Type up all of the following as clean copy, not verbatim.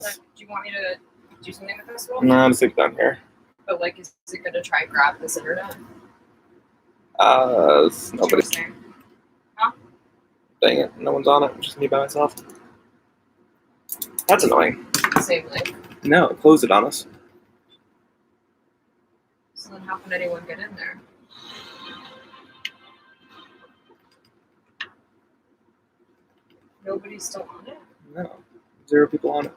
Do you want me to do something with this one? No, I'm just down here. But like, is it good to try grab this internet? Nobody. Huh? Dang it, no one's on it. Just me by myself. That's annoying. Same link. No, it closed it on us. So then how can anyone get in there? Nobody's still on it? No, 0 people on it.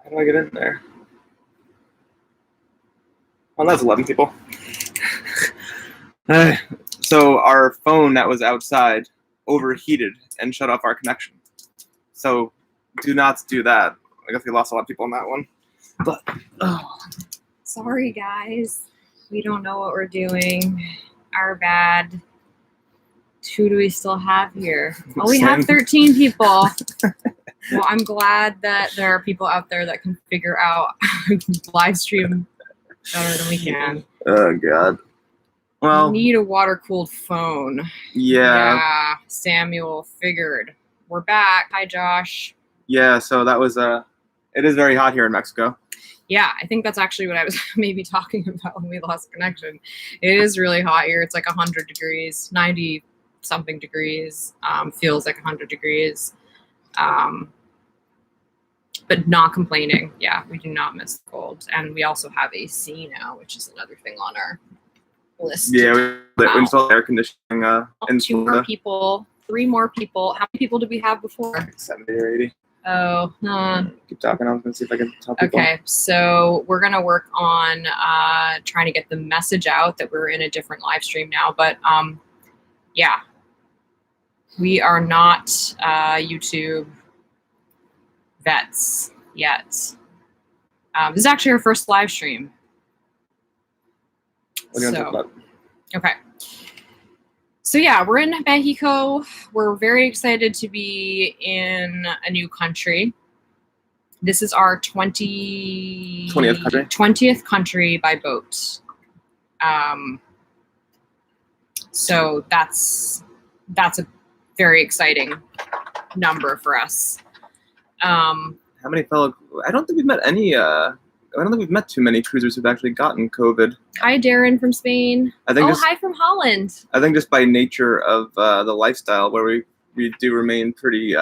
How do I get in there? Oh, that's 11 people. So our phone that was outside overheated and shut off our connection. So do not do that. I guess we lost a lot of people on that one. But Sorry, guys. We don't know what we're doing. Our bad. Who do we still have here? Oh, we have 13 people. Well, I'm glad that there are people out there that can figure out live stream better than we can. Oh, God. Well, we need a water-cooled phone. Yeah. Samuel figured. We're back. Hi, Josh. Yeah, so that was it is very hot here in Mexico. Yeah, I think that's actually what I was maybe talking about when we lost connection. It is really hot here. It's like 100 degrees, 90 something degrees. Feels like 100 degrees. But not complaining. Yeah, we do not miss the cold. And we also have AC now, which is another thing on our list. Yeah, we installed air conditioning in 2 more people, 3 more people. How many people did we have before? Like 70 or 80. Oh, Keep talking. I was going to see if I can tell people. Okay, so we're going to work on trying to get the message out that we're in a different live stream now. But yeah, we are not YouTube vets yet. This is actually our first live stream. What are you going to talk about? Okay. So yeah, we're in Mexico. We're very excited to be in a new country. This is our 20th country by boat. So that's a very exciting number for us. How many fellow? I don't think we've met any. I don't think we've met too many cruisers who've actually gotten COVID. Hi, Darren from Spain. Hi from Holland. I think just by nature of the lifestyle, where we do remain pretty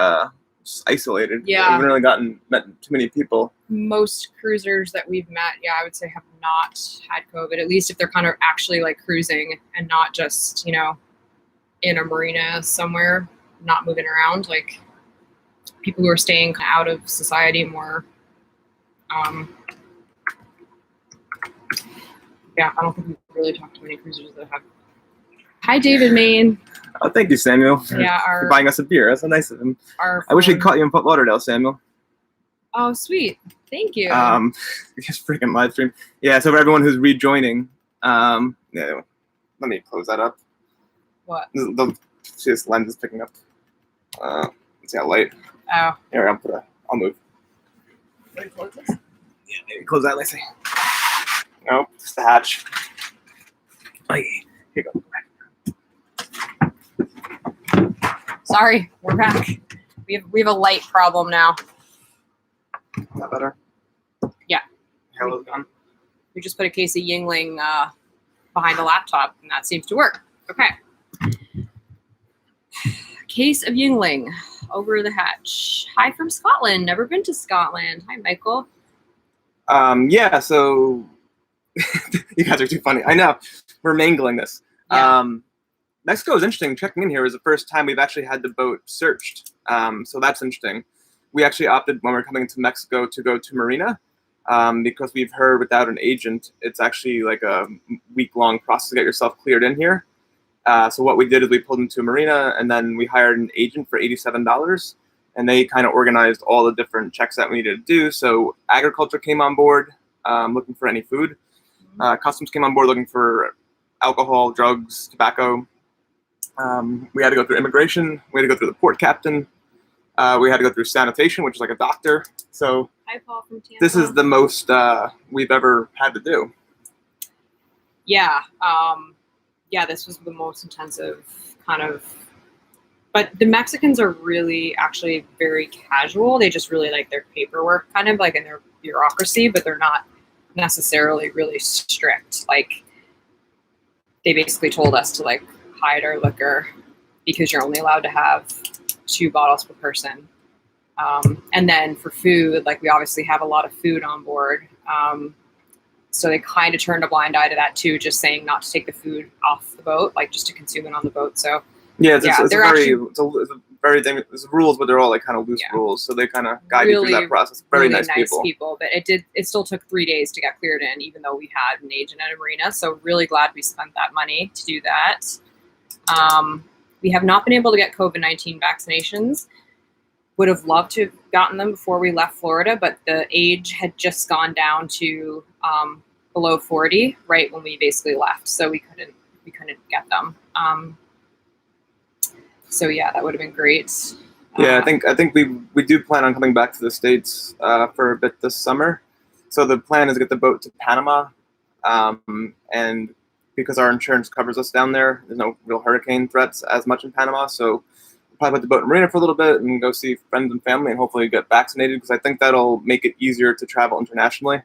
isolated. Yeah. We haven't really met too many people. Most cruisers that we've met, I would say have not had COVID, at least if they're kind of actually like cruising and not just, in a marina somewhere, not moving around, like people who are staying out of society more. Yeah, I don't think we've really talked to many cruisers that have. Hi, David Main. Oh, thank you, Samuel. Yeah, for buying us a beer. That's so nice of him. I wish he'd caught you in Fort Lauderdale, Samuel. Oh, sweet. Thank you. Just freaking live stream. Yeah, so for everyone who's rejoining, yeah, let me close that up. What? See, this lens is picking up. Let's see how light. Oh. Here, I'll move. Let me close this? Yeah, maybe close that, let's see. Nope, it's the hatch. Here you go. Sorry, we're back. We have a light problem now. Is that better? Yeah. Halo's gone. We just put a case of Yingling behind the laptop, and that seems to work. Okay. Case of Yingling over the hatch. Hi from Scotland. Never been to Scotland. Hi, Michael. Yeah, so you guys are too funny. I know. We're mangling this. Yeah. Mexico is interesting. Checking in here is the first time we've actually had the boat searched. So that's interesting. We actually opted when we're coming to Mexico to go to Marina because we've heard without an agent, it's actually like a week-long process to get yourself cleared in here. So what we did is we pulled into Marina and then we hired an agent for $87. And they kind of organized all the different checks that we needed to do. So agriculture came on board looking for any food. Customs came on board looking for alcohol, drugs, tobacco. We had to go through immigration. We had to go through the port captain. We had to go through sanitation, which is like a doctor. So Hi, Paul from Tampa. This is the most we've ever had to do. Yeah. Yeah, this was the most intensive kind of But the Mexicans are really actually very casual. They just really like their paperwork, kind of like in their bureaucracy, but they're not necessarily really strict. Like they basically told us to like hide our liquor because you're only allowed to have 2 bottles per person. And then for food, like we obviously have a lot of food on board. So they kind of turned a blind eye to that too, just saying not to take the food off the boat, like just to consume it on the boat. So it's rules, but they're all like kind of loose rules. So they kind of guide you through that process. Very really nice people. But it still took 3 days to get cleared in, even though we had an agent at a marina. So really glad we spent that money to do that. We have not been able to get COVID-19 vaccinations. Would have loved to have gotten them before we left Florida, but the age had just gone down to below 40 right when we basically left, so we couldn't get them. So yeah, that would have been great. Yeah, I think we do plan on coming back to the States for a bit this summer. So the plan is to get the boat to Panama, and because our insurance covers us down there, there's no real hurricane threats as much in Panama. So probably put the boat in marina for a little bit and go see friends and family and hopefully get vaccinated, because I think that'll make it easier to travel internationally.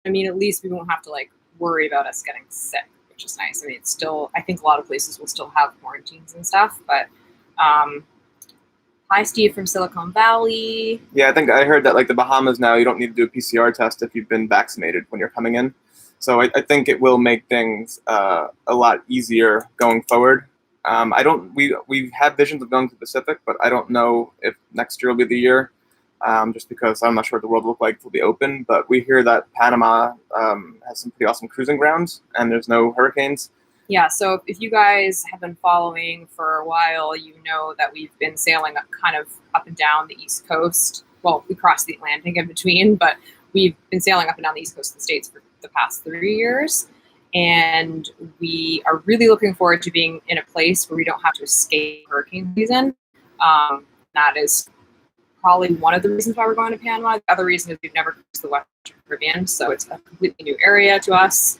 I mean, at least we won't have to like worry about us getting sick, which is nice. I mean, it's still, I think a lot of places will still have quarantines and stuff, but hi, Steve from Silicon Valley. Yeah, I think I heard that like the Bahamas now, you don't need to do a PCR test if you've been vaccinated when you're coming in. So I think it will make things a lot easier going forward. We have visions of going to the Pacific, but I don't know if next year will be the year, just because I'm not sure what the world will look like till be open. But we hear that Panama has some pretty awesome cruising grounds and there's no hurricanes. Yeah, so if you guys have been following for a while, you know that we've been sailing kind of up and down the East Coast. Well, we crossed the Atlantic in between, but we've been sailing up and down the East Coast of the States for the past 3 years. And we are really looking forward to being in a place where we don't have to escape hurricane season. That is probably one of the reasons why we're going to Panama. The other reason is we've never crossed the Western Caribbean, so it's a completely new area to us.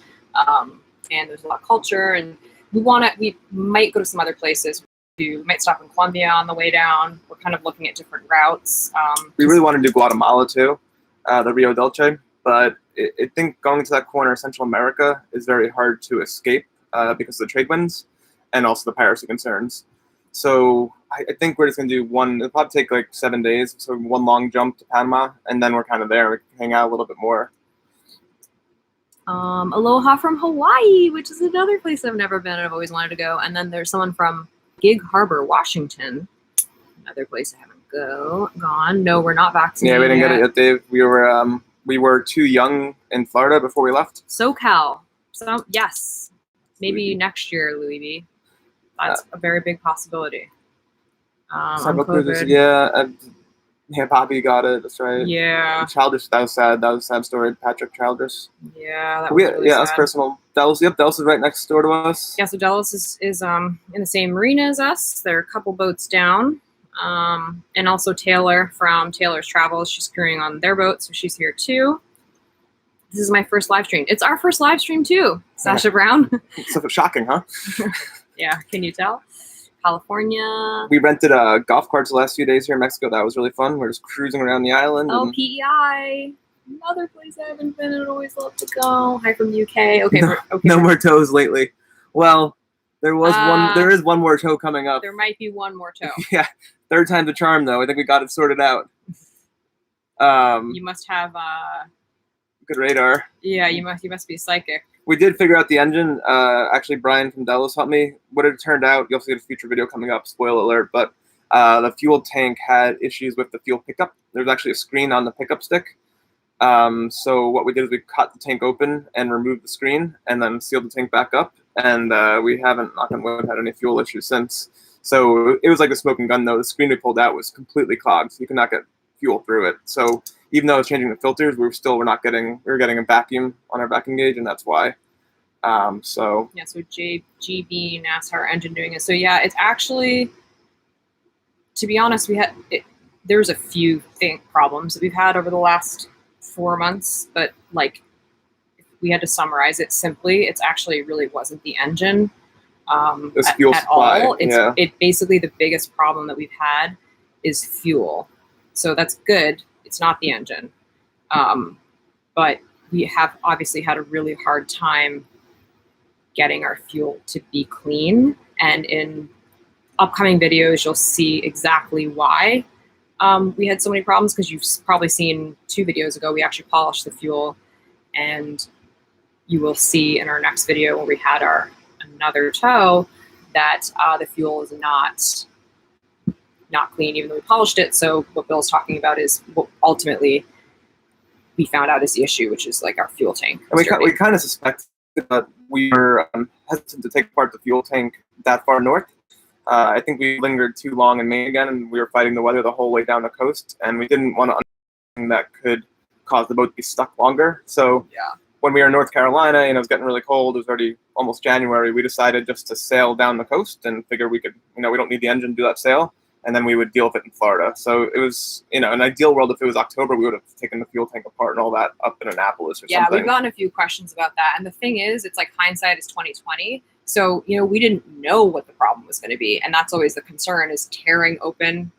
And there's a lot of culture, and we might go to some other places. We might stop in Colombia on the way down. We're kind of looking at different routes. We really want to do Guatemala too, the Rio Dulce, but I think going to that corner of Central America is very hard to escape because of the trade winds and also the piracy concerns. So I think we're just going to do it'll probably take like 7 days, so one long jump to Panama, and then we're kind of there. We can hang out a little bit more. Aloha from Hawaii, which is another place I've never been and I've always wanted to go. And then there's someone from Gig Harbor, Washington, another place I haven't gone. No, we're not vaccinated. Yeah, we didn't get it yet, Dave. We were too young in Florida before we left. SoCal. So yes, maybe next year, Louis V. That's a very big possibility. Yeah, Bobby got it. That's right. Yeah. Childish. That was sad. That was a sad story. Patrick Childish. Yeah, that was really sad. That's personal. Dallas is right next door to us. Yeah, so Dallas is in the same marina as us. They're a couple boats down. And also Taylor from Taylor's Travels. She's cruising on their boat, so she's here too. This is my first live stream. It's our first live stream too, Sasha Brown. So shocking, huh? Yeah, can you tell? California. We rented golf carts the last few days here in Mexico. That was really fun. We're just cruising around the island. Oh, PEI. Another place I haven't been and always love to go. Hi from the UK. Okay. No more toes lately. Well, there is one more toe coming up. There might be one more toe. Yeah. Third time's a charm, though. I think we got it sorted out. You must have good radar. Yeah, you must be psychic. We did figure out the engine. Actually, Brian from Delos helped me. What it turned out, you'll see a future video coming up, spoiler alert, but the fuel tank had issues with the fuel pickup. There's actually a screen on the pickup stick. So what we did is we cut the tank open and removed the screen and then sealed the tank back up. And we haven't, knock on wood, had any fuel issues since. So it was like a smoking gun, though. The screen we pulled out was completely clogged, so you could not get fuel through it. So even though it's changing the filters, we were getting a vacuum on our vacuum gauge, and that's why. So JGB NASCAR engine doing it. So yeah, it's actually, to be honest, there's a few problems that we've had over the last 4 months, but like if we had to summarize it simply, it's actually really wasn't the engine. This fuel at supply, all. yeah. It basically the biggest problem that we've had is fuel. So that's good. It's not the engine. But we have obviously had a really hard time getting our fuel to be clean. And in upcoming videos, you'll see exactly why we had so many problems, because you've probably seen 2 videos ago, we actually polished the fuel, and you will see in our next video when we had our another tow that the fuel is not clean, even though we polished it. So what Bill's talking about is what ultimately we found out is the issue, which is like our fuel tank. And we kind of suspected that we were hesitant to take apart the fuel tank that far north. I think we lingered too long in Maine again, and we were fighting the weather the whole way down the coast, and we didn't want to something that could cause the boat to be stuck longer. So Yeah. when we were in North Carolina and it was getting really cold, it was already almost January, we decided just to sail down the coast and figure we could, we don't need the engine to do that sail, and then we would deal with it in Florida. So it was, an ideal world, if it was October, we would have taken the fuel tank apart and all that up in Annapolis or Yeah, something. we've gotten a few questions about that. And the thing is, it's like hindsight is 2020. So, we didn't know what the problem was going to be. And that's always the concern, is tearing open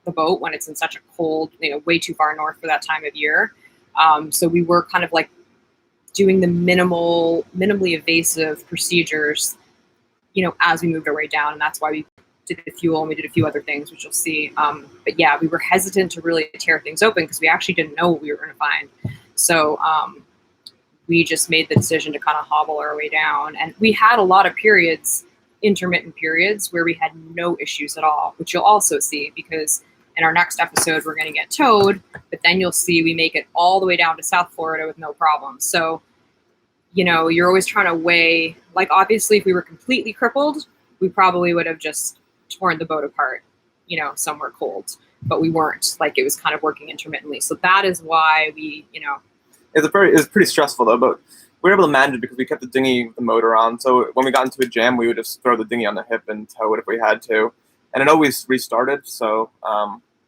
the boat when it's in such a cold, way too far north for that time of year. So we were kind of like doing the minimally invasive procedures, as we moved our way down. And that's why we did the fuel and we did a few other things, which you'll see. But yeah, we were hesitant to really tear things open because we actually didn't know what we were going to find. So we just made the decision to kind of hobble our way down. And we had a lot of intermittent periods, where we had no issues at all, which you'll also see, because in our next episode, we're going to get towed, but then you'll see we make it all the way down to South Florida with no problems. So, you're always trying to weigh, like, obviously if we were completely crippled, we probably would have just torn the boat apart, somewhere cold, but we weren't. Like, it was kind of working intermittently. So that is why we, It was pretty stressful though, but we were able to manage it because we kept the dinghy with the motor on. So when we got into a jam, we would just throw the dinghy on the hip and tow it if we had to, and it always restarted. So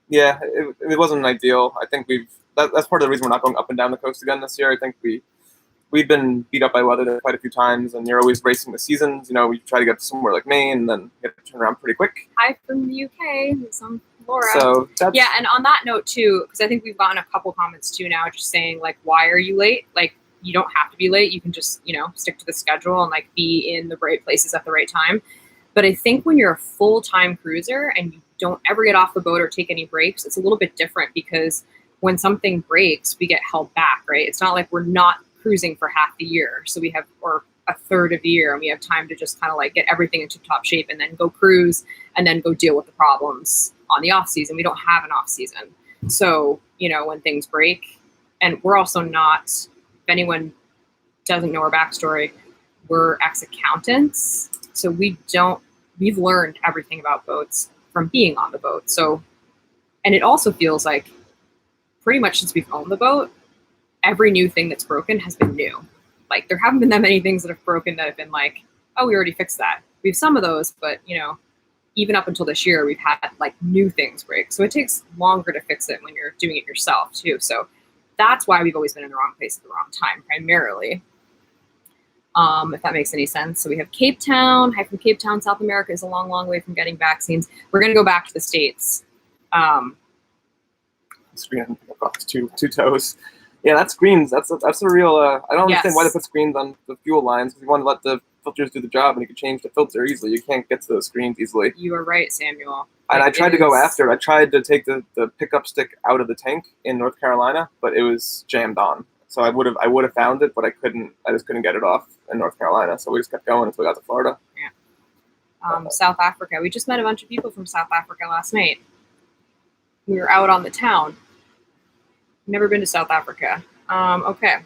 yeah, it wasn't ideal. I think that's part of the reason we're not going up and down the coast again this year. I think we've been beat up by weather there quite a few times, and you're always racing the seasons. We try to get to somewhere like Maine, and then you have to turn around pretty quick. Hi from the UK. I'm Laura. So yeah, and on that note too, because I think we've gotten a couple comments too now, just saying like, why are you late? Like, you don't have to be late. You can just, stick to the schedule and like be in the right places at the right time. But I think when you're a full-time cruiser and you don't ever get off the boat or take any breaks, it's a little bit different, because when something breaks, we get held back, right? It's not like we're not cruising for half the year. So we have, or a third of the year, and we have time to just kind of like get everything into top shape and then go cruise and then go deal with the problems on the off season. We don't have an off season. So, when things break, and we're also not, if anyone doesn't know our backstory, we're ex-accountants. So we've learned everything about boats from being on the boat. So, and it also feels like pretty much since we've owned the boat, every new thing that's broken has been new. Like, there haven't been that many things that have broken that have been like, oh, we already fixed that. We have some of those, but even up until this year, we've had like new things break. So it takes longer to fix it when you're doing it yourself too. So that's why we've always been in the wrong place at the wrong time, primarily. If that makes any sense. So we have Cape Town. Hi from Cape Town. South America is a long, long way from getting vaccines. We're going to go back to the States. Screen across two toes. Yeah, that's screens. That's a real. I don't understand why they put screens on the fuel lines. Because you want to let the filters do the job, and you can change the filter easily. You can't get to those screens easily. You are right, Samuel. And I tried to go after it. I tried to take the pickup stick out of the tank in North Carolina, but it was jammed on. So I would have found it, but I couldn't. I just couldn't get it off in North Carolina. So we just kept going until we got to Florida. Yeah. South Africa. We just met a bunch of people from South Africa last night. We were out on the town. Never been to South Africa. Okay.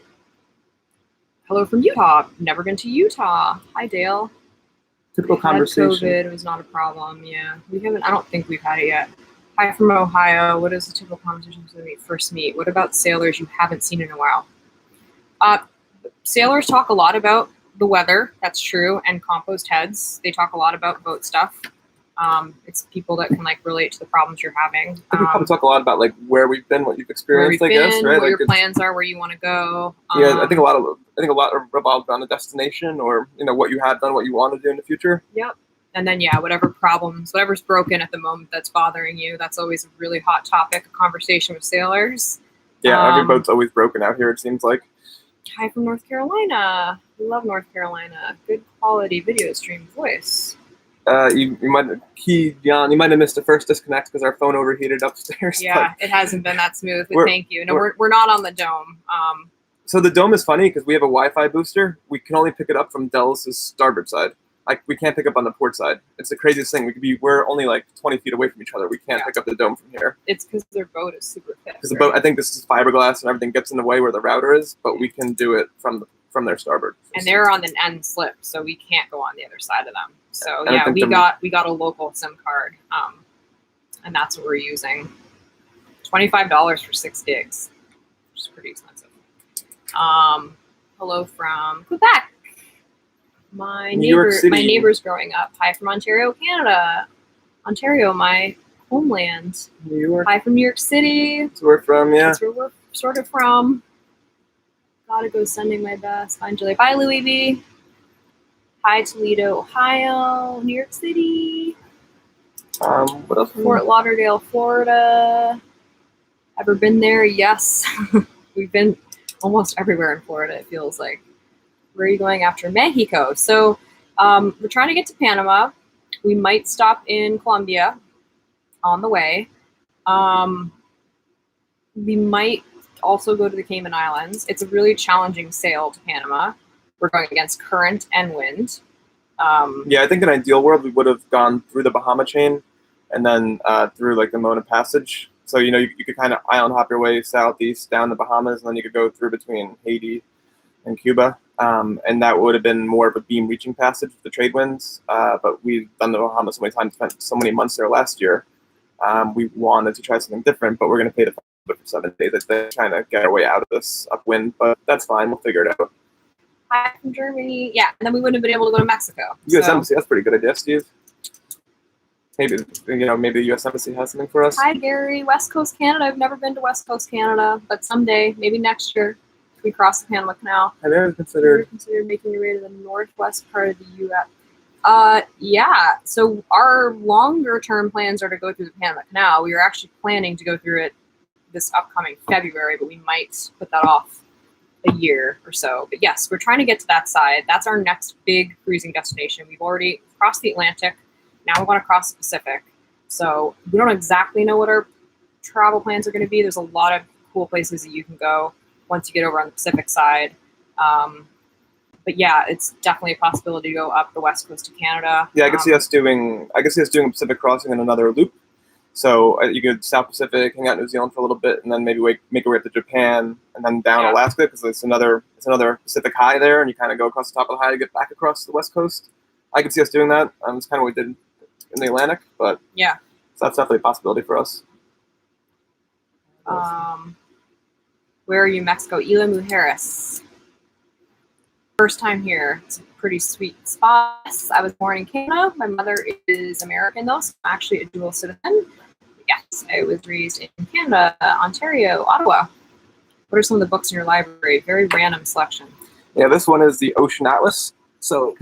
Hello from Utah. Never been to Utah. Hi, Dale. Typical conversation. COVID was not a problem. Yeah, we haven't. I don't think we've had it yet. Hi from Ohio. What is the typical conversation when we first meet? What about sailors you haven't seen in a while? Sailors talk a lot about the weather. That's true, and compost heads. They talk a lot about boat stuff. It's people that can like relate to the problems you're having. I think we probably talk a lot about like where we've been, what you've experienced, where you've I guess, been, right? what Like your plans are, where you want to go. Yeah, I think a lot revolves around the destination, or what you have done, what you want to do in the future. Yep. And then whatever's broken at the moment that's bothering you, that's always a really hot topic of conversation with sailors. Yeah, every boat's always broken out here, it seems like. Hi from North Carolina. We love North Carolina. Good quality video stream voice. You might you might have missed the first disconnect because our phone overheated upstairs. Yeah, it hasn't been that smooth. But thank you. No, we're not on the dome. So the dome is funny because we have a Wi-Fi booster. We can only pick it up from Dallas's starboard side. Like we can't pick up on the port side. It's the craziest thing. We're only like 20 feet away from each other. We can't pick up the dome from here. It's because their boat is super thick. Because the boat, I think this is fiberglass and everything gets in the way where the router is, but we can do it from their starboard. And they're on an end slip, so we can't go on the other side of them. So yeah, we got a local SIM card, and that's what we're using. $25 for 6 gigs, which is pretty expensive. Hello from Quebec. My neighbor's growing up. Hi from Ontario, Canada. Ontario, my homeland. New York. Hi from New York City. That's where we're from, yeah. That's where we're sort of from. Gotta go sending my best. Hi, Julie. Bye, Louis B. Hi, Toledo, Ohio. New York City. What else? Fort Lauderdale, Florida. Ever been there? Yes. We've been almost everywhere in Florida, it feels like. Where are you going after? Mexico. So we're trying to get to Panama. We might stop in Colombia on the way. We might also go to the Cayman Islands. It's a really challenging sail to Panama. We're going against current and wind. Yeah, I think in an ideal world, we would have gone through the Bahama chain and then through like the Mona Passage. So, you could kind of island hop your way southeast down the Bahamas, and then you could go through between Haiti and Cuba. And that would have been more of a beam reaching passage with the trade winds. But we've done the Bahamas so many times, spent so many months there last year. We wanted to try something different, but we're going to pay the for 7 days. They're trying to get our way out of this upwind, but that's fine. We'll figure it out. Hi from Germany. Yeah, and then we wouldn't have been able to go to Mexico. U.S. Embassy, that's a pretty good idea, Steve. Maybe the U.S. Embassy has something for us. Hi, Gary. West Coast Canada. I've never been to West Coast Canada, but someday, maybe next year, we cross the Panama Canal. Have you ever considered making your way to the northwest part of the U.S.? Yeah. So our longer term plans are to go through the Panama Canal. We were actually planning to go through it this upcoming February, but we might put that off a year or so. But yes, we're trying to get to that side. That's our next big cruising destination. We've already crossed the Atlantic. Now we want to cross the Pacific. So we don't exactly know what our travel plans are going to be. There's a lot of cool places that you can go once you get over on the Pacific side. But yeah, it's definitely a possibility to go up the west coast of Canada. Yeah, I can see us doing a Pacific crossing in another loop. So you could South Pacific, hang out in New Zealand for a little bit, and then maybe make a way up to Japan, and then down Alaska, because it's another Pacific high there, and you kind of go across the top of the high to get back across the west coast. I could see us doing that. It's kind of what we did in the Atlantic, but yeah, so that's definitely a possibility for us. Where are you, Mexico? Isla Mujeres. First time here. It's a pretty sweet spot. I was born in Canada. My mother is American, though, so I'm actually a dual citizen. Yes, I was raised in Canada, Ontario, Ottawa. What are some of the books in your library? Very random selection. Yeah, this one is the Ocean Atlas. So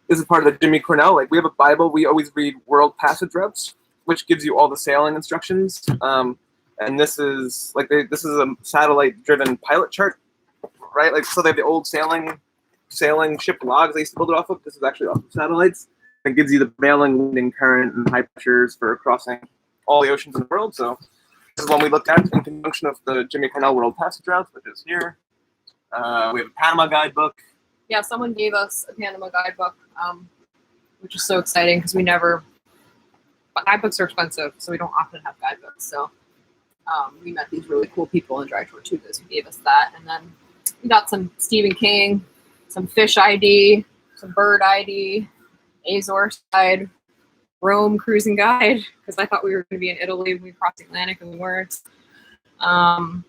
this is part of the Jimmy Cornell. Like, we have a Bible. We always read World Passage Routes, which gives you all the sailing instructions. And this is a satellite-driven pilot chart, right? Like, so they have the old sailing ship logs they used to build it off of. This is actually off of satellites. It gives you the prevailing wind and current and high pressures for crossing all the oceans in the world. So this is one we looked at in conjunction of the Jimmy Cornell World Passage Routes, which is here. We have a Panama guidebook. Yeah, someone gave us a Panama guidebook, which is so exciting because but guidebooks are expensive, so we don't often have guidebooks. So we met these really cool people in Dry Tortugas who gave us that. And then we got some Stephen King, some fish ID, some bird ID, Azor side, Rome cruising guide, because I thought we were going to be in Italy when we crossed the Atlantic and we weren't. All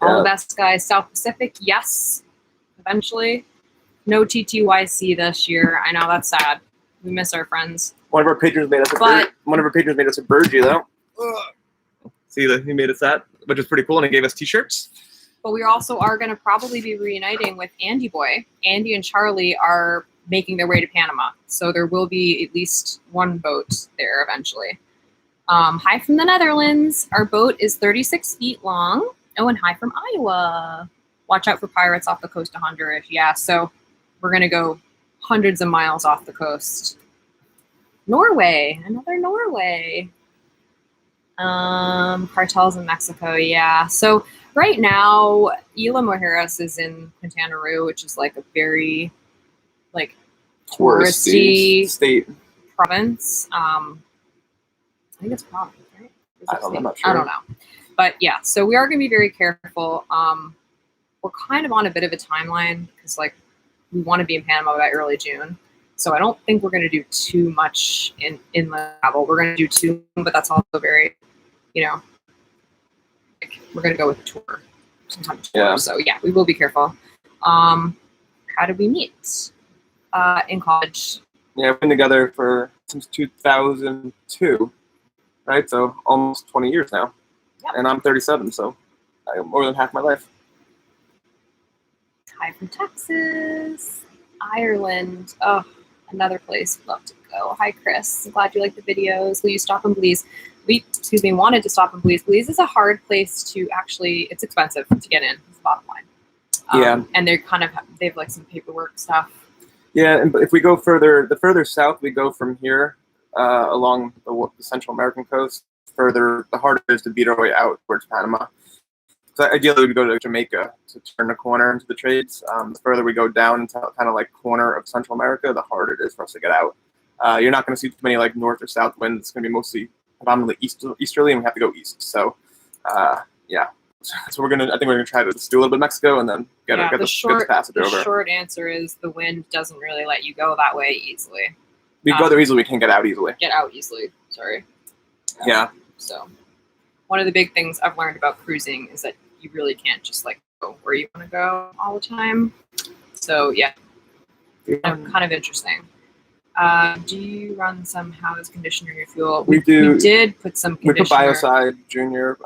the best guys, South Pacific, yes, eventually. No TTYC this year. I know, that's sad. We miss our friends. One of our patrons made us a Burgee though. See that he made us that, which is pretty cool, and he gave us t-shirts. But we also are going to probably be reuniting with Andy Boy. Andy and Charlie are making their way to Panama, so there will be at least one boat there eventually. Hi from the Netherlands. Our boat is 36 feet long. Oh, and hi from Iowa. Watch out for pirates off the coast of Honduras. Yeah, so we're going to go hundreds of miles off the coast. Norway. Another Norway. Cartels in Mexico. Yeah. So right now, Isla Mujeres is in Quintana Roo, which is like a very like touristy state province. I think it's province, right? I'm not sure. I don't know. But yeah, so we are going to be very careful. We're kind of on a bit of a timeline because like we want to be in Panama by early June. So I don't think we're going to do too much in inland travel. We're going to do two, but that's also very, like, we're going to go with a tour. Yeah. So yeah, we will be careful. How did we meet? In college. Yeah, we've been together since 2002, right? So almost 20 years now. Yep. And I'm 37, so more than half my life. Hi from Texas. Ireland. Oh, another place I'd love to go. Hi, Chris. I'm glad you like the videos. Will you stop in Belize? We wanted to stop in Belize. Belize is a hard place to actually, it's expensive to get in, is the bottom line. Yeah. And they have like some paperwork stuff. Yeah, and if we go the further south we go from here, along the Central American coast, the harder it is to beat our way out towards Panama. So ideally, we go to Jamaica to turn the corner into the trades. The further we go down into kind of like corner of Central America, the harder it is for us to get out. You're not going to see too many like north or south winds. It's going to be mostly predominantly easterly, and we have to go east. So, yeah. So I think we're gonna try to just do a little bit of Mexico and then get the passage over. The short answer is the wind doesn't really let you go that way easily. We go there easily. We can't get out easily. Sorry. Yeah. So, one of the big things I've learned about cruising is that you really can't just like go where you want to go all the time. So yeah, kind of interesting. Do you run some house conditioner in your fuel? We do. We did put some conditioner. We put Biocide Junior.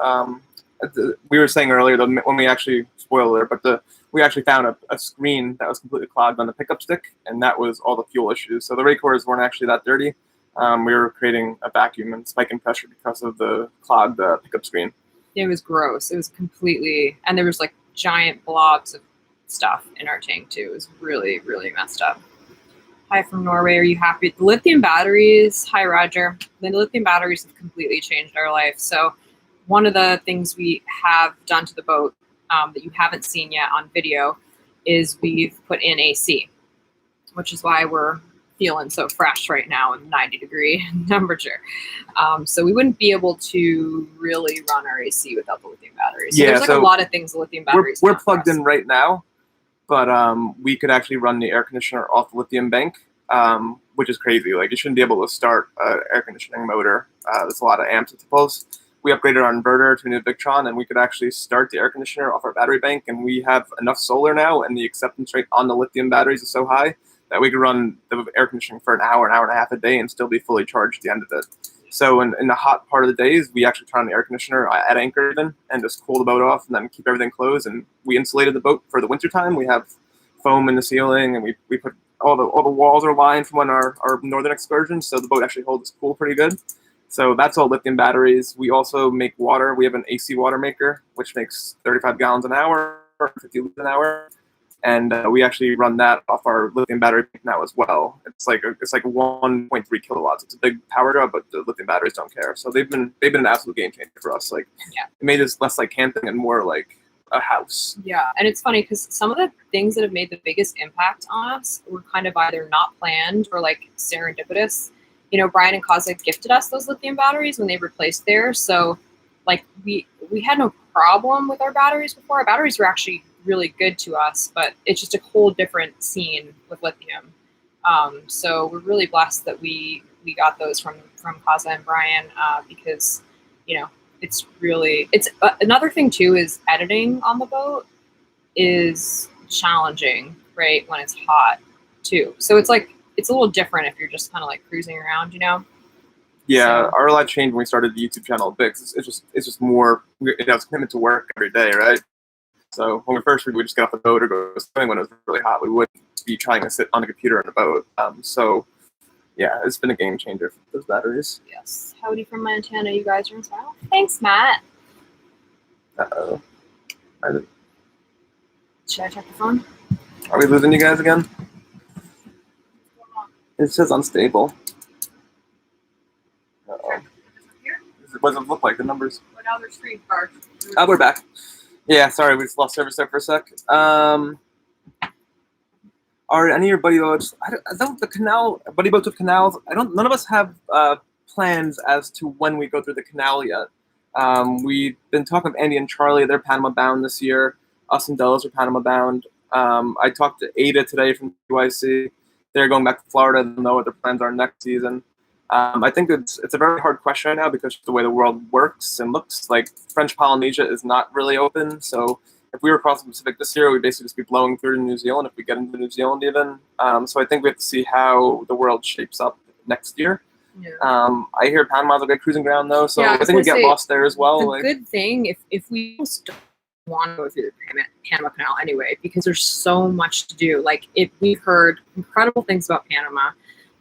We were saying earlier when we actually spoiler, but we actually found a screen that was completely clogged on the pickup stick, and that was all the fuel issues. So the rate cores weren't actually that dirty. We were creating a vacuum and spike in pressure because of the clogged pickup screen. It was gross. It was completely, and there was like giant blobs of stuff in our tank too. It was really, really messed up. Hi from Norway. Are you happy? The lithium batteries. Hi, Roger. The lithium batteries have completely changed our life. So one of the things we have done to the boat that you haven't seen yet on video is we've put in AC, which is why we're feeling so fresh right now in 90-degree temperature. So we wouldn't be able to really run our AC without the lithium batteries. So there's like a lot of things the lithium batteries. We're plugged in right now, but we could actually run the air conditioner off the lithium bank, which is crazy. Like you shouldn't be able to start an air conditioning motor. There's a lot of amps it pulls. We upgraded our inverter to a new Victron, and we could actually start the air conditioner off our battery bank. And we have enough solar now, and the acceptance rate on the lithium batteries is so high that we could run the air conditioning for an hour and a half a day and still be fully charged at the end of it. So in the hot part of the days, we actually turn on the air conditioner at anchor even and just cool the boat off and then keep everything closed. And we insulated the boat for the winter time. We have foam in the ceiling, and we put all the walls are lined from our northern excursions, so the boat actually holds its cool pretty good. So that's all lithium batteries. We also make water. We have an AC water maker, which makes 35 gallons an hour, 50 liters an hour. And we actually run that off our lithium battery now as well. It's like 1.3 kilowatts. It's a big power draw, but the lithium batteries don't care. So they've been an absolute game changer for us. Like, yeah, it made us less like camping and more like a house. Yeah, and it's funny because some of the things that have made the biggest impact on us were kind of either not planned or like serendipitous. You know, Brian and Kaza gifted us those lithium batteries when they replaced theirs. So, like, we had no problem with our batteries before. Our batteries were actually really good to us, but it's just a whole different scene with lithium. So we're really blessed that we got those from Kaza and Brian because, you know, it's another thing too is editing on the boat is challenging, right? When it's hot too. So it's like it's a little different if you're just kind of like cruising around, you know. Yeah, So- our life changed when we started the YouTube channel a bit. 'Cause it's just more. It was commitment to work every day, right? So when we would just get off the boat or go swimming when it was really hot. We wouldn't be trying to sit on a computer on a boat. So yeah, it's been a game changer for those batteries. Yes. Howdy from Montana. You guys are in style. Thanks, Matt. Uh-oh. Should I check the phone? Are we losing you guys again? It says unstable. Uh-oh. What does it look like, the numbers? Well, now there's 3 bars. Oh, we're back. Yeah, sorry, we just lost service there for a sec. Are any of your buddy boats? I don't the canal buddy boats with canals. None of us have plans as to when we go through the canal yet. We've been talking with Andy and Charlie. They're Panama bound this year. Us and Delos are Panama bound. I talked to Ada today from UIC. They're going back to Florida. They'll know what their plans are next season. I think it's a very hard question right now because the way the world works and looks. Like French Polynesia is not really open, so if we were across the Pacific this year, we'd basically just be blowing through to New Zealand if we get into New Zealand even. So I think we have to see how the world shapes up next year. Yeah. I hear Panama's a good cruising ground though, so Yeah, I think we get lost there as well. The good thing, if we just don't want to go through the Panama Canal anyway, because there's so much to do. Like we've heard incredible things about Panama.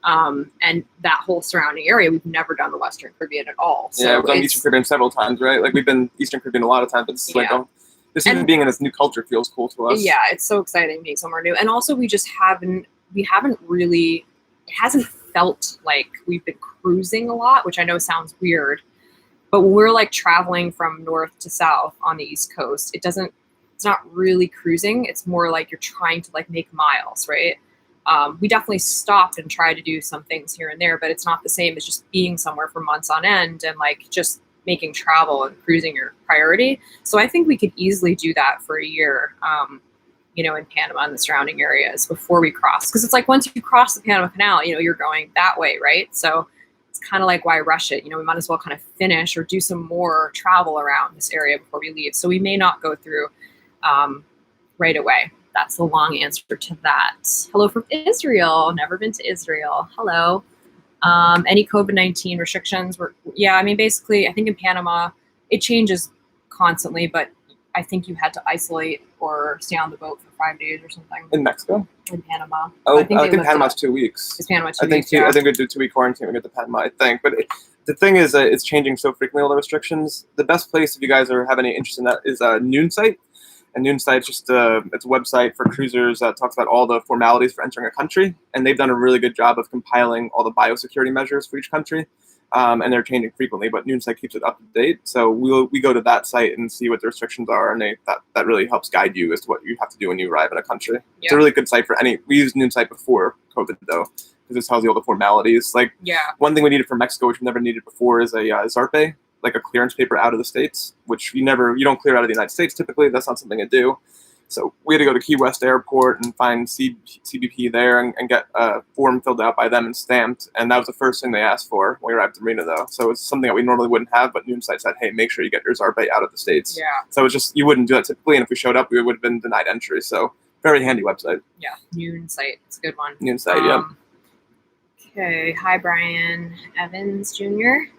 And that whole surrounding area, we've never done the Western Caribbean at all. So yeah, we've done Eastern Caribbean several times, right? Like we've been Eastern Caribbean a lot of times, but it's like just even being in this new culture feels cool to us. Yeah, it's so exciting being somewhere new. And also we haven't really, it hasn't felt like we've been cruising a lot, which I know sounds weird, but when we're like traveling from north to south on the East Coast, it's not really cruising. It's more like you're trying to like make miles, right? We definitely stopped and tried to do some things here and there, but it's not the same as just being somewhere for months on end and like just making travel and cruising your priority. So I think we could easily do that for a year, in Panama and the surrounding areas before we cross. Because it's like once you cross the Panama Canal, you're going that way, right? So it's kind of like, why rush it? We might as well kind of finish or do some more travel around this area before we leave. So we may not go through right away. That's the long answer to that. Hello from Israel. Never been to Israel. Hello. Any COVID-19 restrictions? Basically, I think in Panama, it changes constantly, but I think you had to isolate or stay on the boat for 5 days or something. In Mexico? In Panama. Oh, I think Panama's 2 weeks. It's Panama 2 I think weeks, yeah. I think we do 2-week quarantine when we get to Panama, I think. But the thing is, it's changing so frequently, all the restrictions. The best place, if you guys have any interest in that, is Noonsite. And Noonsite's just it's a website for cruisers that talks about all the formalities for entering a country, and they've done a really good job of compiling all the biosecurity measures for each country, and they're changing frequently. But Noonsite keeps it up to date, so we go to that site and see what the restrictions are, and that really helps guide you as to what you have to do when you arrive in a country. Yeah. It's a really good site for any. We used Noonsite before COVID though, because it tells you all the formalities. Like one thing we needed from Mexico, which we never needed before, is a ZARPE. Like a clearance paper out of the States, which you don't clear out of the United States typically. That's not something to do. So we had to go to Key West Airport and find CBP there and get a form filled out by them and stamped. And that was the first thing they asked for when we arrived at the marina, though. So it's something that we normally wouldn't have, but Noonsite said, hey, make sure you get your ZARPE out of the States. Yeah. So it's just, you wouldn't do that typically, and if we showed up, we would have been denied entry. So very handy website. Yeah, Noonsite. It's a good one. Noonsite, yeah. Okay, hi, Brian Evans Jr.,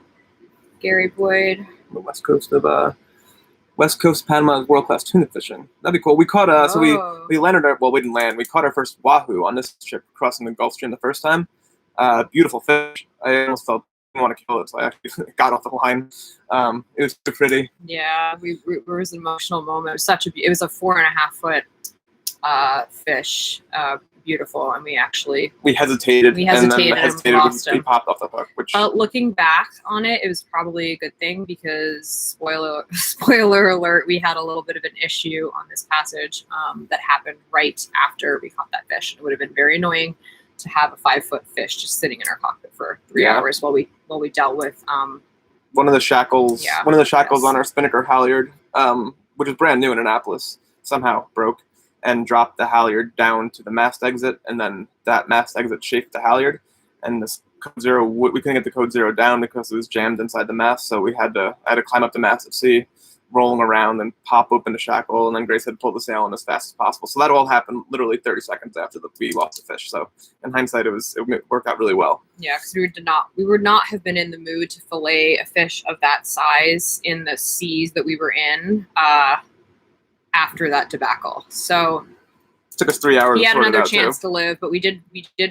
Gary Boyd. The west coast of Panama is world-class tuna fishing. That'd be cool. We caught so we landed we didn't land. We caught our first wahoo on this trip crossing the Gulf Stream the first time. Beautiful fish. I almost felt I didn't want to kill it, so I actually got off the line. It was so pretty. Yeah, it was an emotional moment. It was a 4.5 foot fish. Beautiful, and we hesitated. We popped off the hook. Looking back on it, it was probably a good thing because spoiler alert, we had a little bit of an issue on this passage that happened right after we caught that fish. It would have been very annoying to have a 5-foot fish just sitting in our cockpit for 3 hours while we dealt with one of the shackles. One of the shackles on our spinnaker halyard, which is brand new in Annapolis, somehow broke and dropped the halyard down to the mast exit, and then that mast exit chafed the halyard, and this code 0, we couldn't get the code 0 down because it was jammed inside the mast, so I had to climb up the mast at sea rolling around and pop open the shackle, and then Grace had pulled the sail in as fast as possible. So that all happened literally 30 seconds after we lost the fish. So in hindsight, it worked out really well. Yeah, because we would not have been in the mood to fillet a fish of that size in the seas that we were in after that debacle. So it took us 3 hours. He had to sort another it out chance too. to live, but we did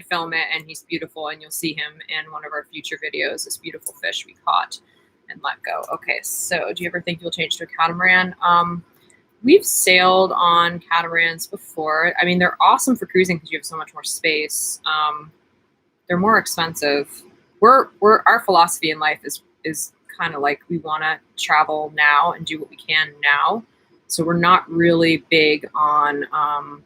film it, and he's beautiful, and you'll see him in one of our future videos. This beautiful fish we caught and let go. Okay, so do you ever think you'll change to a catamaran? We've sailed on catamarans before. I mean, they're awesome for cruising because you have so much more space. They're more expensive. Our philosophy in life is kind of like we want to travel now and do what we can now. So we're not really big on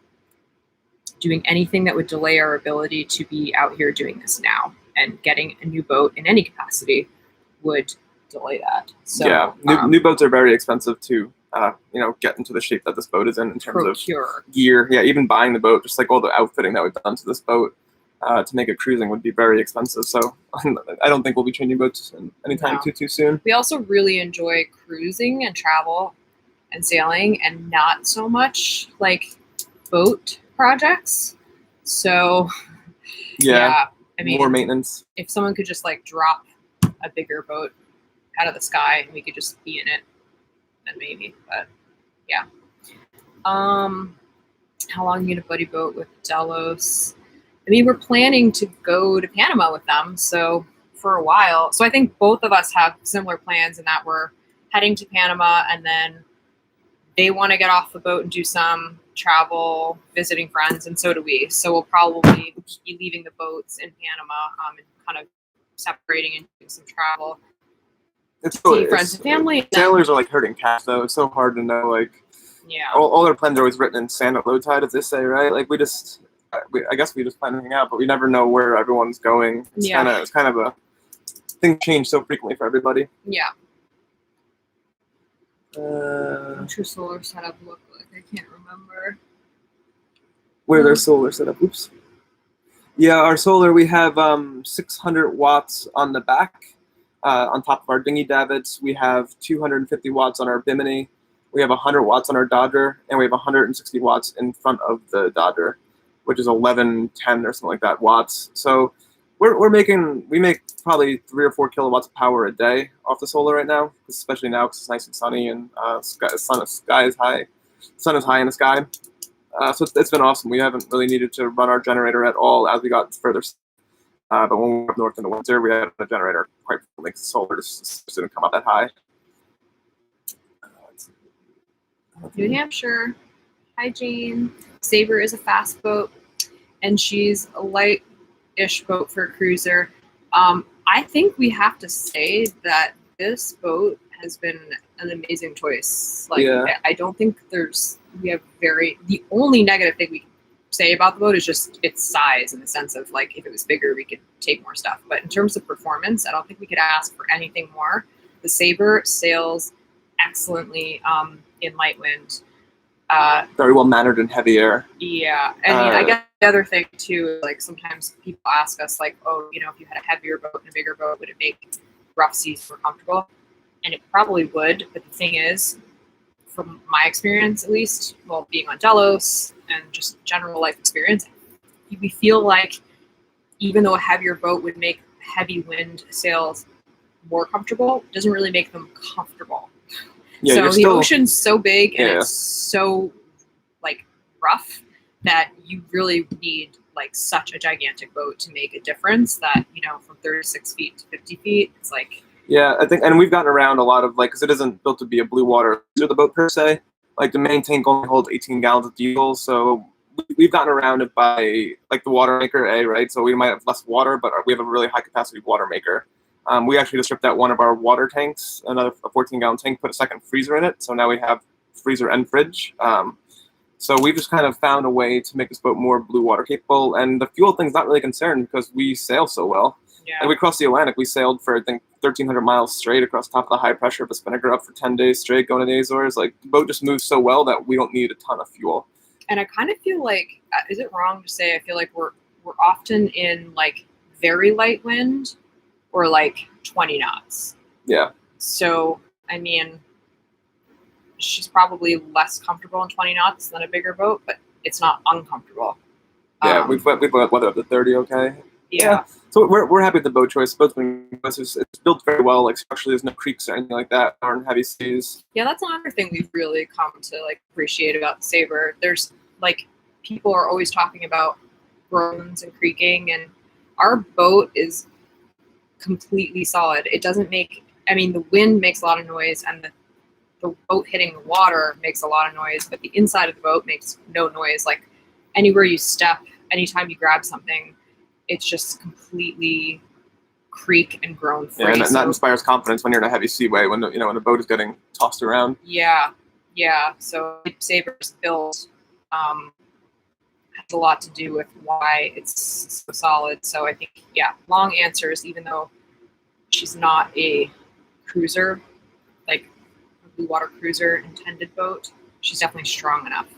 doing anything that would delay our ability to be out here doing this now. And getting a new boat in any capacity would delay that. So yeah, new boats are very expensive to get into the shape that this boat is in terms procure. of gear. Yeah, even buying the boat, just like all the outfitting that we've done to this boat to make it cruising would be very expensive. So I don't think we'll be changing boats anytime too soon. We also really enjoy cruising and travel and sailing, and not so much like boat projects. So yeah, I mean, more maintenance. If someone could just like drop a bigger boat out of the sky and we could just be in it, then maybe. But yeah. How long are you gonna buddy boat with Delos? I mean, we're planning to go to Panama with them, so for a while. So I think both of us have similar plans in that we're heading to Panama, and then they want to get off the boat and do some travel, visiting friends, and so do we. So we'll probably be leaving the boats in Panama and kind of separating and doing some travel. See friends and family. Sailors are like herding cats, though. It's so hard to know. Like, yeah, all our plans are always written in sand at low tide, as they say, right? Like I guess we just plan everything out, but we never know where everyone's going. It's kind of a things change so frequently for everybody. Yeah. What's your solar setup look like? I can't remember. Where their solar setup? Oops. Yeah, our solar, we have 600 watts on the back, on top of our dinghy davits. We have 250 watts on our Bimini. We have 100 watts on our Dodger, and we have 160 watts in front of the Dodger, which is 1110 or something like that watts. So we make probably 3 or 4 kilowatts of power a day off the solar right now, especially now because it's nice and sunny and sun is high in the sky. So it's been awesome. We haven't really needed to run our generator at all as we got further. But when we were up north in the winter, we had a generator quite frequently. Solar just didn't come up that high. New Hampshire. Hi, Jane. Sabre is a fast boat, and she's a light-ish boat for a cruiser. I think we have to say that this boat has been an amazing choice. I don't think the only negative thing we can say about the boat is just its size, in the sense of like if it was bigger we could take more stuff. But in terms of performance, I don't think we could ask for anything more. The Sabre sails excellently in light wind. Very well mannered in heavy air. Yeah, I guess the other thing too, like sometimes people ask us like, oh, if you had a heavier boat and a bigger boat, would it make rough seas more comfortable? And it probably would, but the thing is, from my experience at least, well, being on Delos and just general life experience, we feel like even though a heavier boat would make heavy wind sails more comfortable, it doesn't really make them comfortable. Yeah, so the ocean's so big and it's so like rough that you really need like such a gigantic boat to make a difference. That from 36 feet to 50 feet, it's like. Yeah, I think, and we've gotten around a lot of because it isn't built to be a blue water the boat per se. Like the main tank only holds 18 gallons of diesel, so we've gotten around it by like the water maker, right? So we might have less water, but we have a really high capacity water maker. We actually just stripped out one of our water tanks, a 14-gallon tank, put a second freezer in it. So now we have freezer and fridge. So we've just kind of found a way to make this boat more blue water capable. And the fuel thing's not really concerned because we sail so well. Yeah. And we crossed the Atlantic. We sailed for, I think, 1,300 miles straight across top of the high pressure of the Spinnaker up for 10 days straight going to the Azores. Like, the boat just moves so well that we don't need a ton of fuel. And I kind of feel like, is it wrong to say I feel like we're often in, like, very light wind or, like, 20 knots? Yeah. So, I mean, she's probably less comfortable in 20 knots than a bigger boat, but it's not uncomfortable. Yeah, we've weathered up to 30. Okay. Yeah. So we're happy with the boat choice. It's built very well. Like structurally, there's no creeks or anything like that, or heavy seas. Yeah, that's another thing we've really come to like appreciate about Sabre. There's like people are always talking about groans and creaking, and our boat is completely solid. It doesn't make. I mean, the wind makes a lot of noise, and the boat hitting the water makes a lot of noise, but the inside of the boat makes no noise. Like anywhere you step, anytime you grab something, it's just completely creak and groan free. Yeah, and that inspires confidence when you're in a heavy seaway, when when the boat is getting tossed around. Yeah. So Sabre's build has a lot to do with why it's so solid. So I think, long answers, even though she's not a cruiser, like a blue water cruiser intended boat, she's definitely strong enough.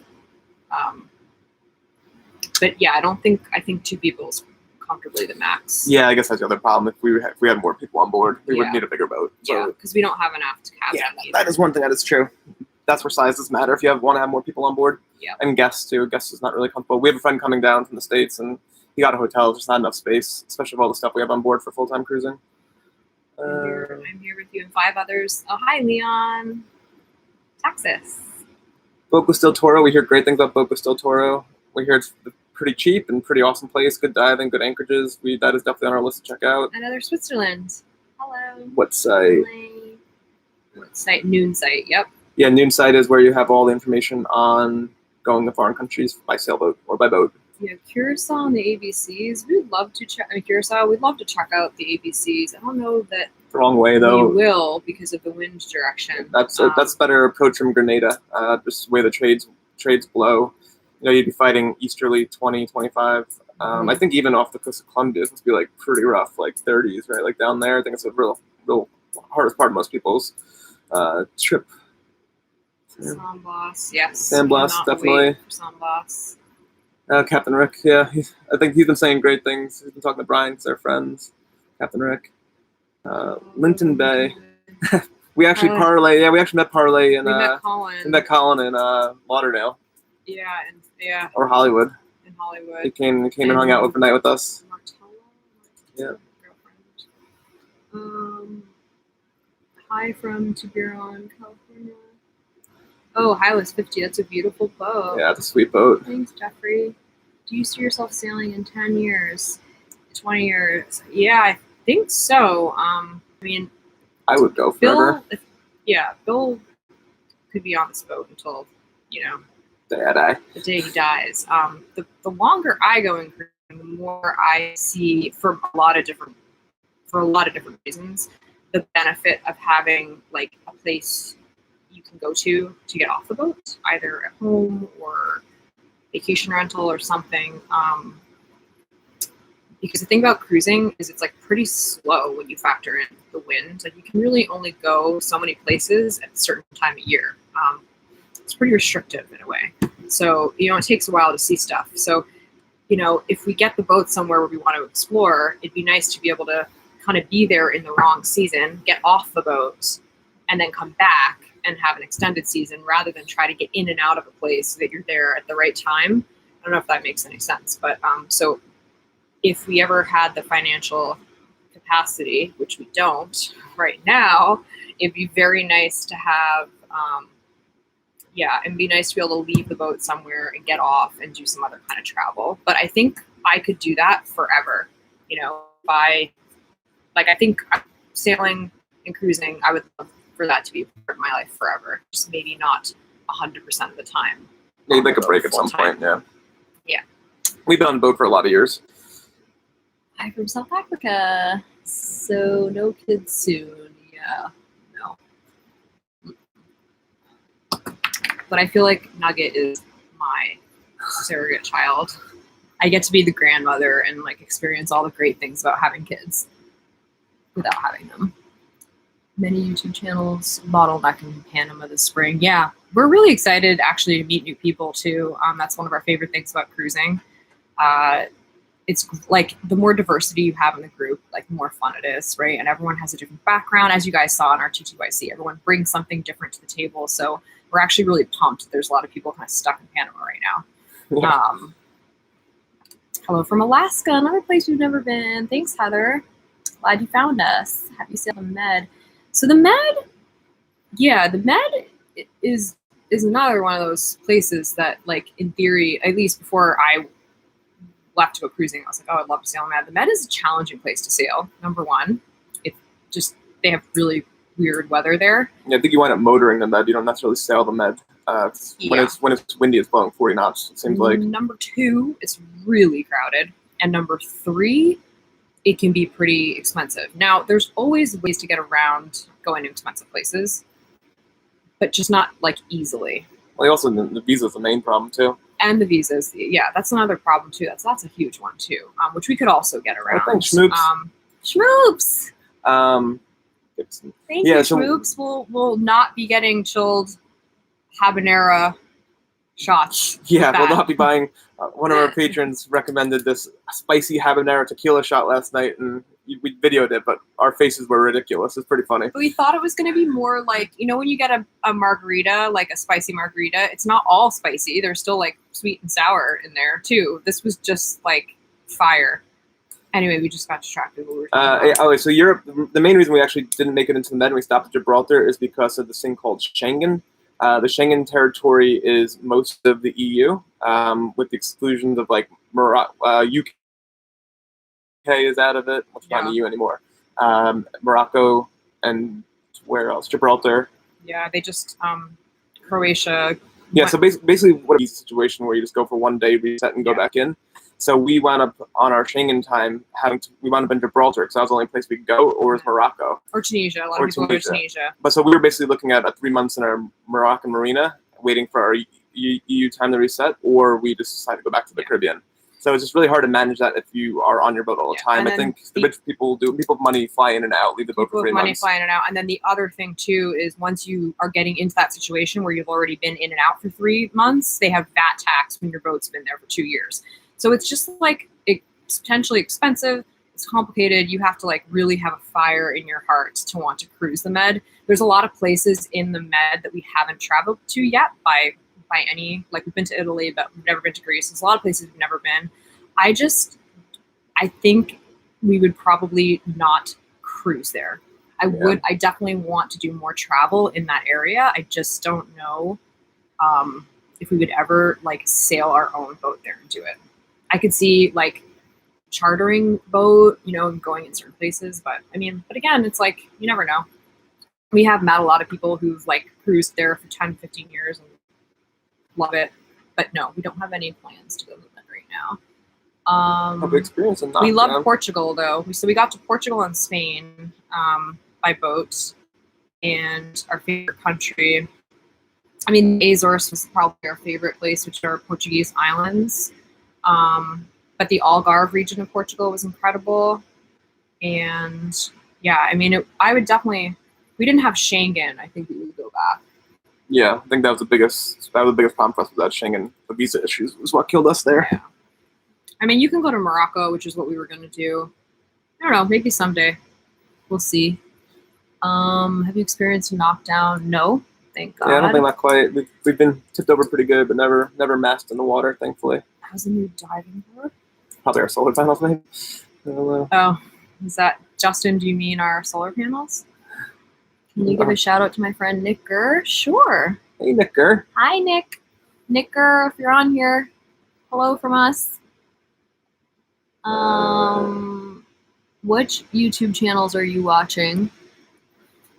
But I think 2 people is comfortably the max. Yeah, I guess that's the other problem. If we had more people on board, we would need a bigger boat. So. Yeah, because we don't have an aft cabin. Yeah, that is one thing that is true. That's where size does matter. If you want to have more people on board, and guests too. Guests is not really comfortable. We have a friend coming down from the States, and he got a hotel. There's not enough space, especially with all the stuff we have on board for full-time cruising. I'm here with you and 5 others. Oh, hi, Leon. Texas. Bocas del Toro. We hear great things about Bocas del Toro. We hear it's pretty cheap and pretty awesome place. Good diving, good anchorages. That is definitely on our list to check out. Another Switzerland. Hello. What site? What site? Noon site. Yep. Yeah, Noon site is where you have all the information on going to foreign countries by sailboat or by boat. Yeah, Curacao and the ABCs. We'd love to check. Curacao. We'd love to check out the ABCs. I don't know that. The wrong way though. We will because of the wind direction. That's better approach from Grenada. Just the way the trades blow. You'd be fighting easterly 20, 25. I think even off the coast of Colombia, it's supposed to be like pretty rough, like 30s, right? Like down there, I think it's a real hardest part of most people's trip. San Blas, yes. San Blas, definitely. San Blas. Captain Rick, yeah. I think he's been saying great things. He's been talking to Brian, because they're friends. Captain Rick. Linton Bay. We actually we actually met Parlay in met Colin in Lauderdale. Yeah. Or Hollywood. In Hollywood. He came and hung out overnight with us. Yeah. Hi from Tiburon, California. Oh, Hylas 50. That's a beautiful boat. Yeah, it's a sweet boat. Thanks, Jeffrey. Do you see yourself sailing in 10 years? 20 years? Yeah, I think so. I mean, I would go forever. Bill could be on this boat until, the day I die. The day he dies. The longer I go in cruising, the more I see for a lot of different reasons, the benefit of having like a place you can go to get off the boat, either at home or vacation rental or something. Because the thing about cruising is it's like pretty slow when you factor in the wind. Like you can really only go so many places at a certain time of year. It's pretty restrictive in a way. So, it takes a while to see stuff. So, if we get the boat somewhere where we want to explore, it'd be nice to be able to kind of be there in the wrong season, get off the boat, and then come back and have an extended season rather than try to get in and out of a place so that you're there at the right time. I don't know if that makes any sense, but so if we ever had the financial capacity, which we don't right now, it'd be very nice to have, and be nice to be able to leave the boat somewhere and get off and do some other kind of travel. But I think I could do that forever. I think sailing and cruising, I would love for that to be part of my life forever. Just maybe not 100% of the time. Need like a break at some point, yeah. Yeah. We've been on the boat for a lot of years. I'm from South Africa, so no kids soon. Yeah, no. But I feel like Nugget is my surrogate child. I get to be the grandmother and like experience all the great things about having kids without having them. Many YouTube channels, Bottleneck in Panama this spring. Yeah, we're really excited actually to meet new people too. That's one of our favorite things about cruising. It's like the more diversity you have in the group, like the more fun it is, right? And everyone has a different background. As you guys saw in our T2YC, everyone brings something different to the table. So we're actually really pumped. There's a lot of people kind of stuck in Panama right now. Yeah. Hello from Alaska, another place we've never been. Thanks, Heather. Glad you found us. Happy sailed the Med. So the Med, the Med is another one of those places that, like, in theory, at least before I left to go cruising, I was like, oh, I'd love to sail the Med. The Med is a challenging place to sail. Number one, it's just they have really weird weather there. Yeah, I think you wind up motoring the Med. You don't necessarily sail the Med. When it's windy, it's blowing 40 knots. It seems like. Number two, it's really crowded, and number three, it can be pretty expensive. Now, there's always ways to get around going to expensive places, but just not like easily. Well, also the visa is the main problem too. And the visas, that's another problem too. That's a huge one too, which we could also get around. Oh, thanks, Schmoops. Schmoops. Thank you, so Schmoops. We'll not be getting chilled habanero shots. Yeah, we'll not be buying. One of our patrons recommended this spicy habanero tequila shot last night, and we videoed it, but our faces were ridiculous. It's pretty funny. We thought it was going to be more like, when you get a margarita, like a spicy margarita, it's not all spicy. There's still like sweet and sour in there too. This was just like fire. Anyway, we just got distracted. So Europe, the main reason we actually didn't make it into the Med and we stopped at Gibraltar is because of this thing called Schengen. The Schengen territory is most of the EU, with the exclusions of like UK is out of it, which is not EU anymore. Morocco and where else? Gibraltar. Yeah, they just Croatia. Yeah, so basically, what is a situation where you just go for 1 day, reset, and go back in. So we wound up on our Schengen time we wound up in Gibraltar because that was the only place we could go, or was Morocco. Or Tunisia. A lot of people go to Tunisia. But so we were basically looking at 3 months in our Moroccan marina, waiting for our EU time to reset, or we just decided to go back to the Caribbean. So it's just really hard to manage that if you are on your boat all the time. I think the rich people people with money fly in and out, leave the boat for 3 months. Money fly in and out. And then the other thing too is once you are getting into that situation where you've already been in and out for 3 months, they have VAT tax when your boat's been there for 2 years. So it's just like it's potentially expensive. It's complicated. You have to like really have a fire in your heart to want to cruise the Med. There's a lot of places in the Med that we haven't traveled to yet by any, like we've been to Italy, but we've never been to Greece. There's a lot of places we've never been. I think we would probably not cruise there. I definitely want to do more travel in that area. I just don't know if we would ever like sail our own boat there and do it. I could see like chartering boat, and going in certain places, but again, it's like, you never know. We have met a lot of people who've like cruised there for 10, 15 years and love it, but no, we don't have any plans to go to that right now. We love Portugal though. So we got to Portugal and Spain by boat, and our favorite country. Azores was probably our favorite place, which are Portuguese islands. But the Algarve region of Portugal was incredible, and I would definitely. If we didn't have Schengen, I think we would go back. Yeah, I think that was the biggest problem for us, was that Schengen. The visa issues was what killed us there. Yeah. You can go to Morocco, which is what we were going to do. I don't know, maybe someday. We'll see. Have you experienced a knockdown? No, thank God. Yeah, I don't think not quite. We've been tipped over pretty good, but never masked in the water, thankfully. How's the new diving board? Probably our solar panels, maybe. Oh, is that Justin? Do you mean our solar panels? Can you give a shout out to my friend Nicker? Sure. Hey, Nicker. Hi, Nick. Nicker, if you're on here, hello from us. Which YouTube channels are you watching?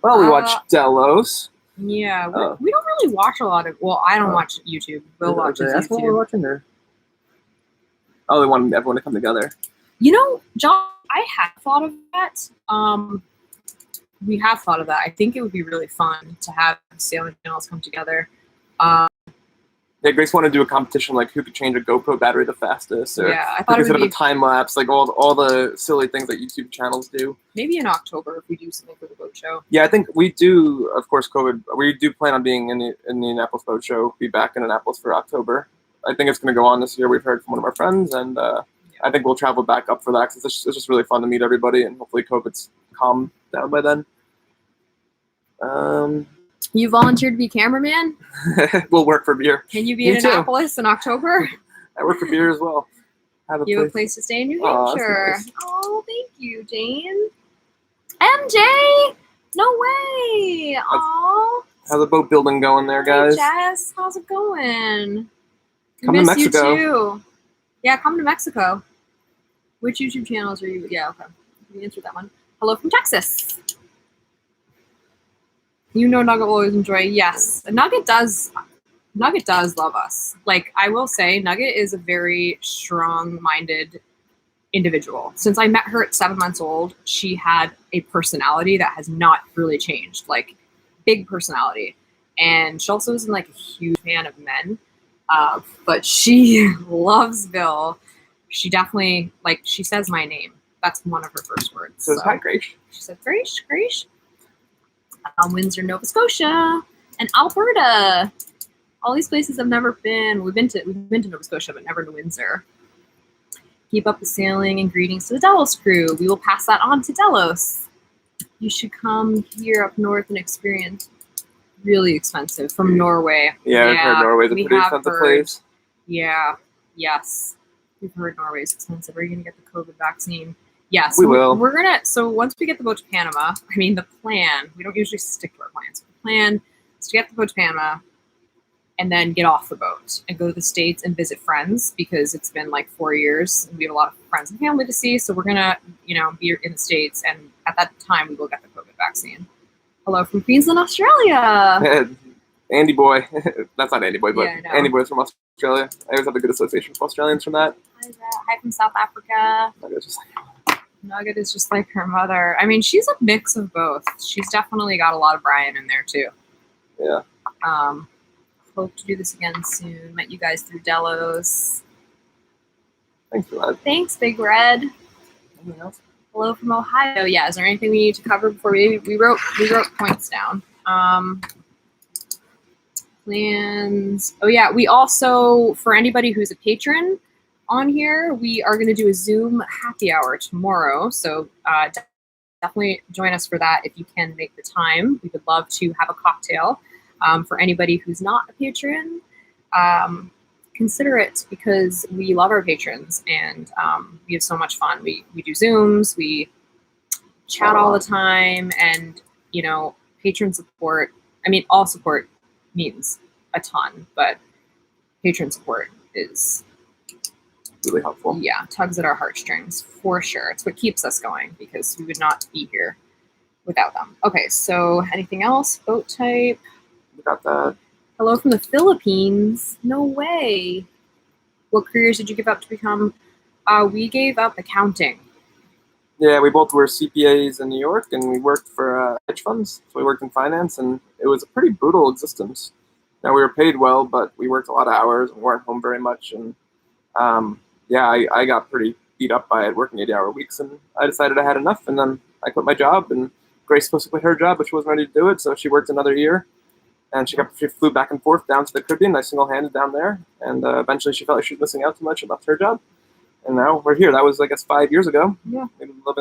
Well, we watch Delos. Yeah, we don't really watch a lot of. Well, I don't watch YouTube. Will watches That's YouTube. what we're watching there. Oh, they want everyone to come together. John, I have thought of that. We have thought of that. I think it would be really fun to have sailing channels come together. Yeah, Grace wanted to do a competition like who could change a GoPro battery the fastest, or I thought it would be a time lapse, like all the silly things that YouTube channels do. Maybe in October if we do something for the boat show. Yeah, I think we do. Of course, we do plan on being in the Indianapolis boat show. Be back in Annapolis for October. I think it's going to go on this year. We've heard from one of our friends, and I think we'll travel back up for that because it's just really fun to meet everybody, and hopefully COVID's calmed down by then. You volunteered to be cameraman? We'll work for beer. Can you be Me in too. Annapolis in October? I work for beer as well. You have a place to stay in New Aw, that's Hampshire. nice. Oh, thank you, Jane. MJ! No way! Aw. How's the boat building going there, guys? Hey, Jess. How's it going? Come to Miss you Mexico. too. Yeah, come to Mexico. Which YouTube channels are you? Yeah, okay. You answered that one. Hello from Texas. You know Nugget will always enjoy. Yes. Nugget does love us. Like, I will say, Nugget is a very strong-minded individual. Since I met her at 7 months old, she had a personality that has not really changed. Like, big personality. And she also isn't like a huge fan of men. But she loves Bill. She definitely, like, she says my name. That's one of her first words. Says hi, Grace. She said, Grace. Windsor, Nova Scotia, and Alberta. All these places I've never been. We've been to Nova Scotia, but never to Windsor. Keep up the sailing and greetings to the Delos crew. We will pass that on to Delos. You should come here up north and experience. Really expensive from Norway. Yeah, I've heard Norway's a we pretty have expensive heard. place. Yeah. Yes. We've heard Norway's expensive. Are you gonna get the COVID vaccine? Yes. We will. We're gonna. So once we get the boat to Panama, I mean the plan. We don't usually stick to our plans. The plan is to get the boat to Panama, and then get off the boat and go to the States and visit friends because it's been like 4 years and we have a lot of friends and family to see. So we're gonna, be in the States, and at that time we will get the COVID vaccine. Hello from Queensland, Australia. Andy Boy. That's not Andy Boy, but Yeah, I know. Andy Boy's from Australia. I always have a good association with Australians from that. Hi from South Africa. Like, it's just Nugget is just like her mother. I mean, she's a mix of both. She's definitely got a lot of Brian in there too. Yeah. Hope to do this again soon. Met you guys through Delos. Thanks for that. Thanks, Big Red. Anything else? Hello from Ohio. Yeah, is there anything we need to cover before we wrote points down? Plans. Oh yeah, we also, for anybody who's a patron on here, we are going to do a Zoom happy hour tomorrow. So definitely join us for that if you can make the time. We would love to have a cocktail. For anybody who's not a patron, consider it because we love our patrons and we have so much fun. We do Zooms, we chat all the time, and patron support. I mean, all support means a ton, but patron support is Really helpful. yeah, tugs at our heartstrings for sure. It's what keeps us going because we would not be here without them. Okay, so anything else? Boat type. We got that. Hello from the Philippines. No way. What careers did you give up to become? We gave up accounting. Yeah, we both were CPAs in New York, and we worked for hedge funds. So we worked in finance, and it was a pretty brutal existence. Now, we were paid well, but we worked a lot of hours and weren't home very much. And I got pretty beat up by it, working 80-hour weeks, and I decided I had enough. And then I quit my job, and Grace supposed to quit her job, but she wasn't ready to do it, so she worked another year. And she flew back and forth down to the Caribbean. I single-handed down there, and eventually she felt like she was missing out too much and left her job. And now we're here. That was, I guess, 5 years ago. Yeah. Maybe a little bit